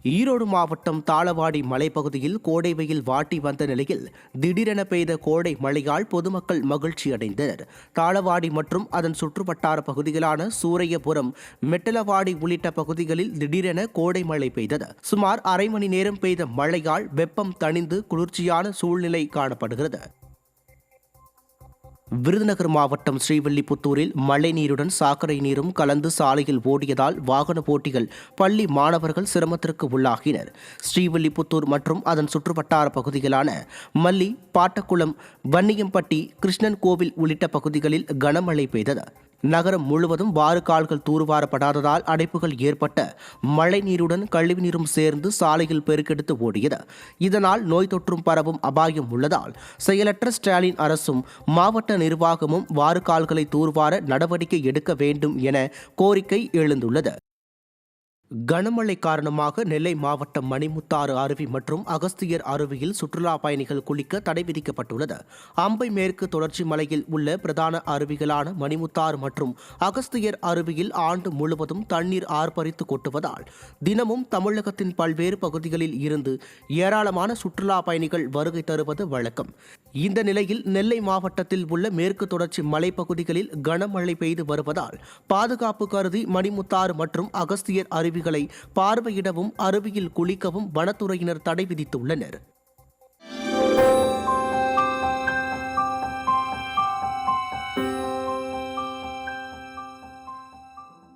ஈரோடு மாவட்டம் தாளவாடி மலைப்பகுதியில் கோடை வெயில் வாட்டி வந்த நிலையில் திடீரென பெய்த கோடை மழையால் பொதுமக்கள் மகிழ்ச்சி அடைந்தனர். தாளவாடி மற்றும் அதன் சுற்றுவட்டார பகுதிகளான சூரையபுரம், மெட்டலவாடி உள்ளிட்ட பகுதிகளில் திடீரென கோடை மழை பெய்தது. சுமார் அரை மணி நேரம் பெய்த மழையால் வெப்பம் தணிந்து குளிர்ச்சியான சூழ்நிலை காணப்படுகிறது. விருதுநகர் மாவட்டம் ஸ்ரீவில்லிபுத்தூரில் மழை நீருடன் சாக்கடை நீரும் கலந்து சாலையில் ஓடியதால் வாகன போட்டிகள் பள்ளி மாணவர்கள் சிரமத்திற்கு உள்ளாகினர். ஸ்ரீவில்லிபுத்தூர் மற்றும் அதன் சுற்றுவட்டார பகுதிகளான மல்லி, பாட்டக்குளம், வன்னியம்பட்டி, கிருஷ்ணன் கோவில் உள்ளிட்ட பகுதிகளில் கனமழை பெய்தது. நகரம் முழுவதும் வாறுகால்கள் தூர்வாரப்படாததால் அடைப்புகள் ஏற்பட்ட மழை நீருடன் கழிவுநீரும் சேர்ந்து சாலையில் பெருக்கெடுத்து ஓடியது. இதனால் நோய் தொற்றும் பரவும் அபாயம் உள்ளதால் செயலற்ற ஸ்டாலின் அரசும் மாவட்ட நிர்வாகமும் வாறுகால்களை தூர்வார நடவடிக்கை எடுக்க வேண்டும் என கோரிக்கை எழுந்துள்ளது. கனமழை காரணமாக நெல்லை மாவட்டம் மணிமுத்தாறு அருவி மற்றும் அகஸ்தியர் அருவியில் சுற்றுலா பயணிகள் குளிக்க தடை விதிக்கப்பட்டுள்ளது. அம்பை மேற்கு தொடர்ச்சி மலையில் உள்ள பிரதான அருவிகளான மணிமுத்தாறு மற்றும் அகஸ்தியர் அருவியில் ஆண்டு முழுவதும் தண்ணீர் ஆர்ப்பரித்து கொட்டுவதால் தினமும் தமிழகத்தின் பல்வேறு பகுதிகளில் இருந்து ஏராளமான சுற்றுலா பயணிகள் வருகை தருவது வழக்கம். இந்த நிலையில் நெல்லை மாவட்டத்தில் உள்ள மேற்கு தொடர்ச்சி மலைப்பகுதிகளில் கனமழை பெய்து வருவதால் பாதுகாப்பு கருதி மணிமுத்தாறு மற்றும் அகஸ்தியர் அருவி பார்வையிடவும் அருவியில் குளிக்கவும் வனத்துறையினர் தடை விதித்துள்ளனர்.